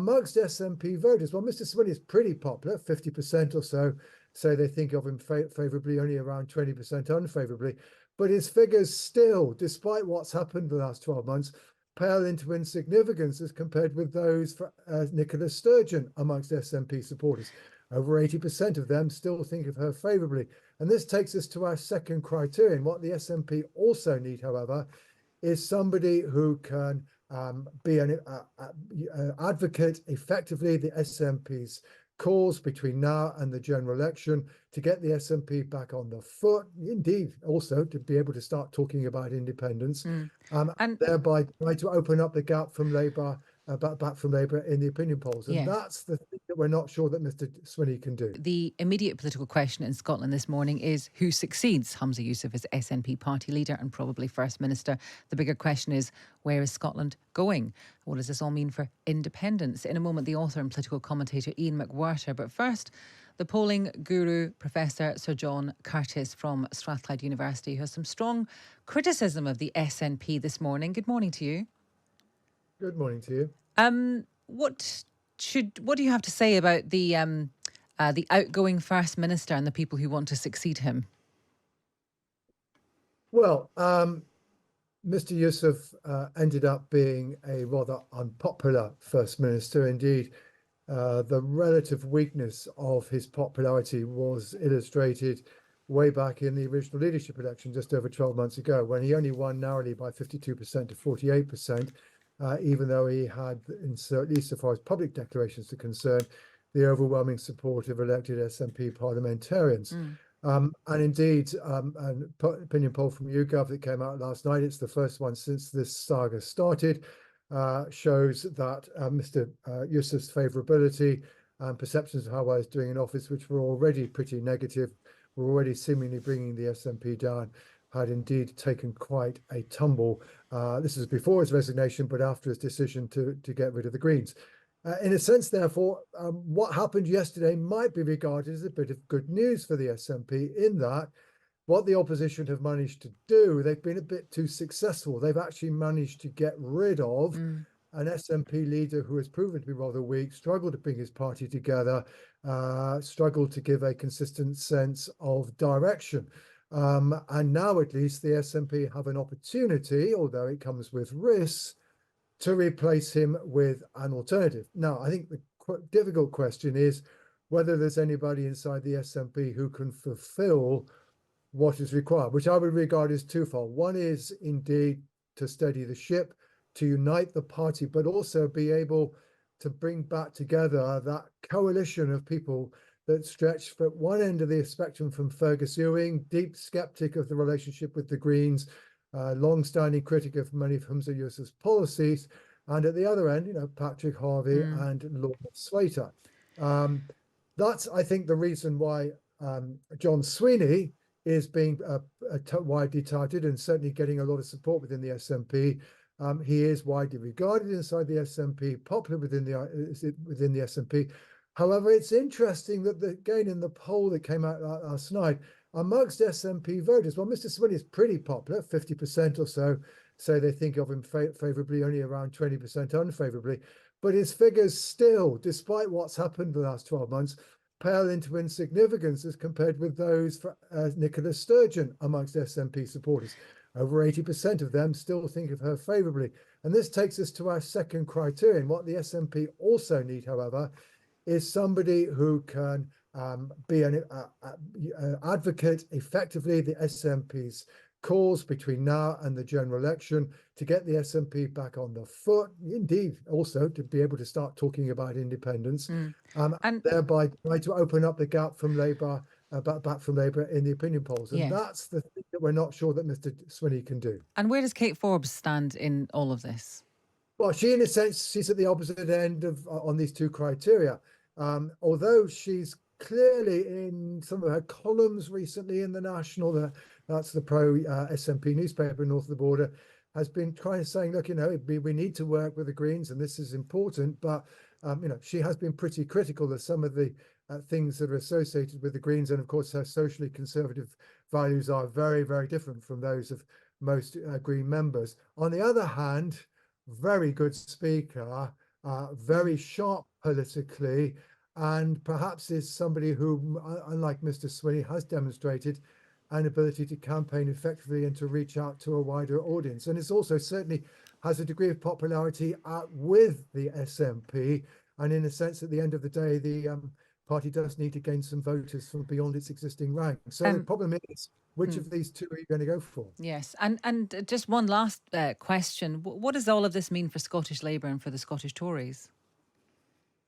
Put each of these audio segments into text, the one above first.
amongst SNP voters, well, Mr. Swinney is pretty popular, 50% or so say they think of him favourably, only around 20% unfavourably. But his figures still, despite what's happened the last 12 months, pale into insignificance as compared with those for Nicola Sturgeon amongst SNP supporters. Over 80% of them still think of her favourably. And this takes us to our second criterion. What the SNP also need, however, is somebody who can be an advocate effectively the SNP's cause between now and the general election to get the SNP back on the foot, indeed also to be able to start talking about independence, and thereby try to open up the gap from Labour, back from Labour in the opinion polls. And that's the thing that we're not sure that Mr. Swinney can do. The immediate political question in Scotland this morning is who succeeds Humza Yousaf as SNP party leader and probably First Minister. The bigger question is, where is Scotland going? What does this all mean for independence? In a moment, the author and political commentator Ian McWhirter. But first, the polling guru, Professor Sir John Curtice from Strathclyde University, who has some strong criticism of the SNP this morning. Good morning to you. Good morning to you. What do you have to say about the outgoing First Minister and the people who want to succeed him? Well, Mr. Yousaf ended up being a rather unpopular First Minister. Indeed, the relative weakness of his popularity was illustrated way back in the original leadership election just over 12 months ago, when he only won narrowly by 52% to 48%. Even though he had, at least so far as public declarations are concerned, the overwhelming support of elected SNP parliamentarians. And indeed, an opinion poll from YouGov that came out last night, it's the first one since this saga started, shows that Mr. Yousaf's favourability and perceptions of how well he's doing in office, which were already pretty negative, were already seemingly bringing the SNP down, had indeed taken quite a tumble. This is before his resignation, but after his decision to get rid of the Greens. In a sense, therefore, what happened yesterday might be regarded as a bit of good news for the SNP, in that what the opposition have managed to do, they've been a bit too successful. They've actually managed to get rid of an SNP leader who has proven to be rather weak, struggled to bring his party together, struggled to give a consistent sense of direction. And now at least the SNP have an opportunity, although it comes with risks, to replace him with an alternative. Now, I think the difficult question is whether there's anybody inside the SNP who can fulfill what is required, which I would regard as twofold. One is indeed to steady the ship, to unite the party, but also be able to bring back together that coalition of people that stretch from one end of the spectrum from Fergus Ewing, deep skeptic of the relationship with the Greens, long-standing critic of many of Humza Yousaf's policies, and at the other end, Patrick Harvey and Lord Swaiter. That's, I think, the reason why John Swinney is being widely touted and certainly getting a lot of support within the SNP. He is widely regarded inside the SNP, popular within the SNP. However, it's interesting that, again, in the poll that came out last night, amongst SNP voters, well, Mr. Swinney is pretty popular, 50% or so say they think of him favourably, only around 20% unfavourably. But his figures still, despite what's happened the last 12 months, pale into insignificance as compared with those for Nicola Sturgeon amongst SNP supporters. Over 80% of them still think of her favourably. And this takes us to our second criterion. What the SNP also need, however, is somebody who can be an advocate effectively the SNP's cause between now and the general election to get the SNP back on the foot, indeed also to be able to start talking about independence, and thereby try to open up the gap from Labour, back from Labour in the opinion polls. And that's the thing that we're not sure that Mr. Swinney can do. And where does Kate Forbes stand in all of this? Well, she, in a sense, she's at the opposite end of on these two criteria. Although she's clearly in some of her columns recently in the National, that's the pro-SNP newspaper north of the border, has been trying to say, look, we need to work with the Greens and this is important. But, she has been pretty critical of some of the things that are associated with the Greens. And of course, her socially conservative values are very, very different from those of most Green members. On the other hand, very good speaker, very sharp politically, and perhaps is somebody who, unlike Mr. Swinney, has demonstrated an ability to campaign effectively and to reach out to a wider audience. And it's also certainly has a degree of popularity with the SNP. And in a sense, at the end of the day, the party does need to gain some voters from beyond its existing ranks. So the problem is, which of these two are you going to go for? Yes, and just one last question. What does all of this mean for Scottish Labour and for the Scottish Tories?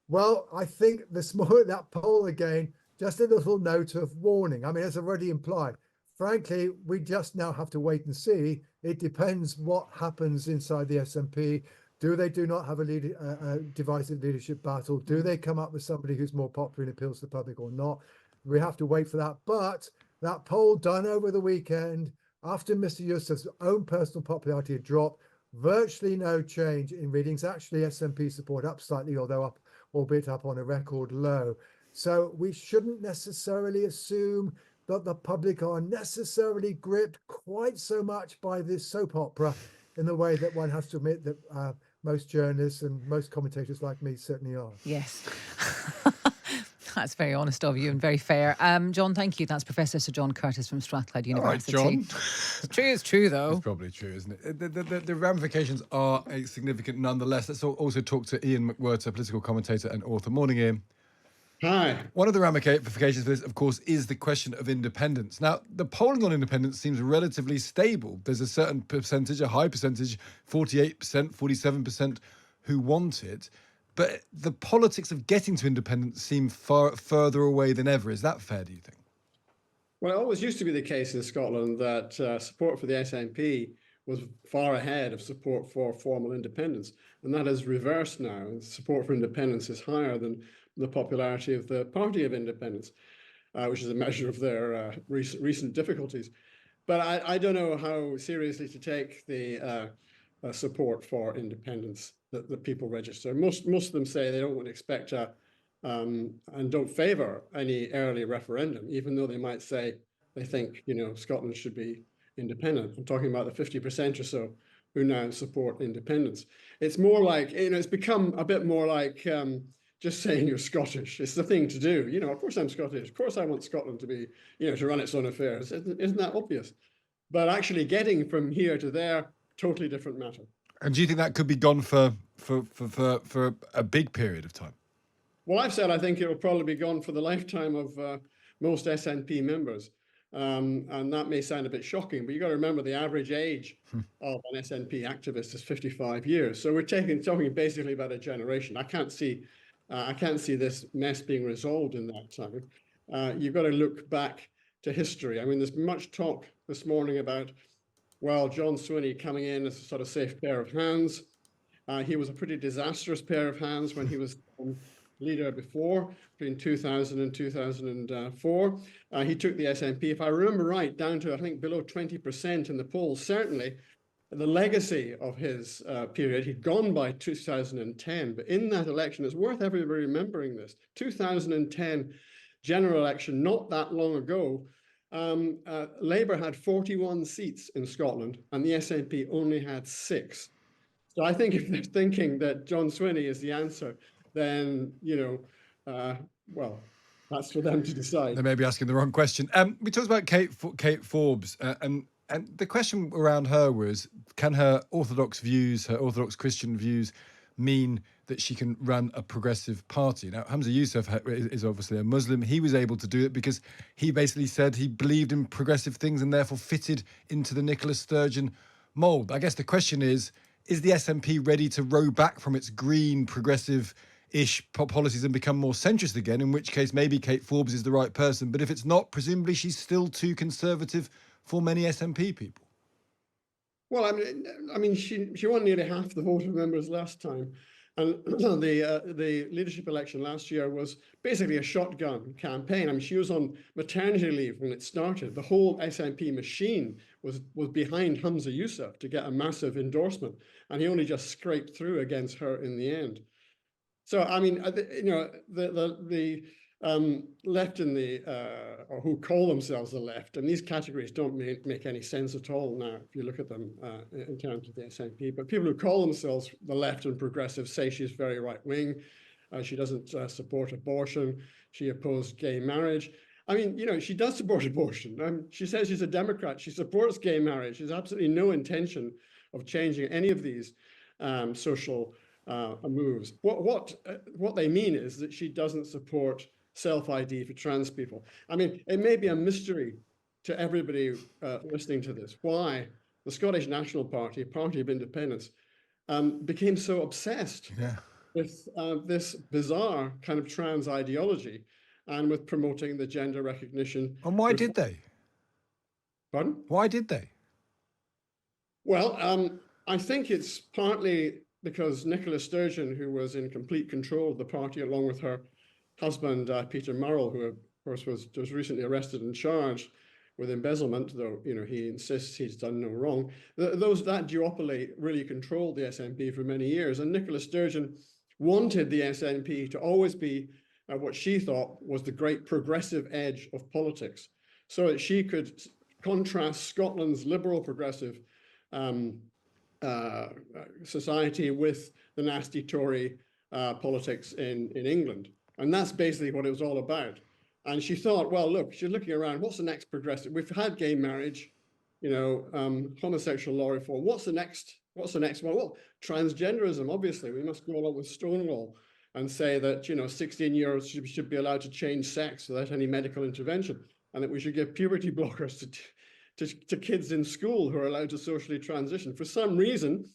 Well, I think this more that poll again, just a little note of warning. I mean, as already implied, frankly, we just now have to wait and see. It depends what happens inside the SNP. Do not have a divisive leadership battle? Do they come up with somebody who's more popular and appeals to the public or not? We have to wait for that. But that poll done over the weekend, after Mr. Yousaf's own personal popularity had dropped, virtually no change in readings. Actually, SNP support up slightly, although up, albeit up on a record low. So we shouldn't necessarily assume that the public are necessarily gripped quite so much by this soap opera in the way that one has to admit that most journalists and most commentators like me certainly are. Yes. That's very honest of you and very fair. John, thank you. That's Professor Sir John Curtice from Strathclyde University. All right, John. It's true, though. It's probably true, isn't it? The ramifications are significant nonetheless. Let's also talk to Ian McWhirter, political commentator and author. Morning, Ian. Hi. One of the ramifications for this, of course, is the question of independence. Now, the polling on independence seems relatively stable. There's a certain percentage, a high percentage, 48%, 47%, who want it. But the politics of getting to independence seem far further away than ever. Is that fair, do you think? Well, it always used to be the case in Scotland that support for the SNP was far ahead of support for formal independence. And that is reversed now. And support for independence is higher than the popularity of the Party of Independence, which is a measure of their recent difficulties. But I don't know how seriously to take the support for independence that people register. Most of them say they don't expect and don't favour any early referendum, even though they might say they think Scotland should be independent. I'm talking about the 50% or so who now support independence. It's more like it's become a bit more like just saying you're Scottish. It's the thing to do. Of course I'm Scottish. Of course I want Scotland to be to run its own affairs. Isn't that obvious? But actually getting from here to there, totally different matter. And do you think that could be gone for a big period of time? Well, I've said I think it will probably be gone for the lifetime of most SNP members. And that may sound a bit shocking, but you've got to remember the average age of an SNP activist is 55 years. So we're talking basically about a generation. I can't see this mess being resolved in that time. You've got to look back to history. I mean, there's much talk this morning about, well, John Swinney coming in as a sort of safe pair of hands. He was a pretty disastrous pair of hands when he was leader before, between 2000 and 2004. He took the SNP, if I remember right, down to, I think, below 20% in the polls. Certainly, the legacy of his period, he'd gone by 2010, but in that election, it's worth everybody remembering this, 2010 general election, not that long ago, Labour had 41 seats in Scotland and the SNP only had 6. So I think if they're thinking that John Swinney is the answer, then, well, that's for them to decide. They may be asking the wrong question. We talked about Kate Forbes, and the question around her was, can her orthodox views, her orthodox Christian views, mean that she can run a progressive party? Now, Humza Yousaf is obviously a Muslim. He was able to do it because he basically said he believed in progressive things and therefore fitted into the Nicola Sturgeon mould. I guess the question is the SNP ready to row back from its green, progressive-ish policies and become more centrist again, in which case maybe Kate Forbes is the right person. But if it's not, presumably she's still too conservative for many SNP people. Well, I mean, she won nearly half the vote of members last time. And the leadership election last year was basically a shotgun campaign. I mean, she was on maternity leave when it started. The whole SNP machine was behind Humza Yousaf to get a massive endorsement. And he only just scraped through against her in the end. So, I mean, the left in the, or who call themselves the left, and these categories don't make any sense at all now if you look at them in terms of the SNP, but people who call themselves the left and progressive say she's very right-wing. She doesn't support abortion. She opposed gay marriage. I mean, she does support abortion. She says she's a Democrat. She supports gay marriage. She has absolutely no intention of changing any of these social moves. What they mean is that she doesn't support self-ID for trans people. I mean, it may be a mystery to everybody listening to this why the Scottish National Party, Party of Independence, became so obsessed with this bizarre kind of trans ideology and with promoting the gender recognition. And why did they? Pardon? Why did they? Well, I think it's partly because Nicola Sturgeon, who was in complete control of the party, along with her husband, Peter Murrell, who, of course, was recently arrested and charged with embezzlement, though he insists he's done no wrong. That duopoly really controlled the SNP for many years, and Nicola Sturgeon wanted the SNP to always be what she thought was the great progressive edge of politics, so that she could contrast Scotland's liberal progressive society with the nasty Tory politics in England. And that's basically what it was all about. And she thought, well, look, she's looking around, what's the next progressive? We've had gay marriage, homosexual law reform. What's the next one? Well, transgenderism, obviously. We must go along with Stonewall and say that, 16-year-olds should be allowed to change sex without any medical intervention, and that we should give puberty blockers to kids in school who are allowed to socially transition. For some reason,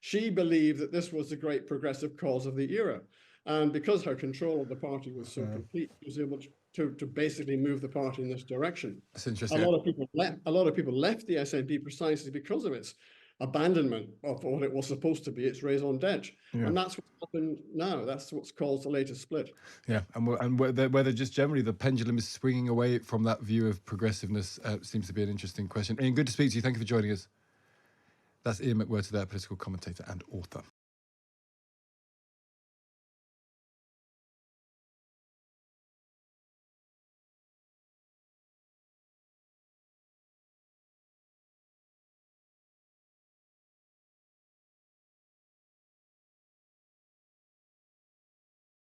she believed that this was the great progressive cause of the era. And because her control of the party was so complete, she was able to basically move the party in this direction. That's interesting. A lot of people left the SNP precisely because of its abandonment of what it was supposed to be, its raison d'etre. And that's what's happened now. That's what's caused the latest split. Yeah, and whether just generally the pendulum is swinging away from that view of progressiveness seems to be an interesting question. Ian, good to speak to you. Thank you for joining us. That's Ian McWhirter there, political commentator and author.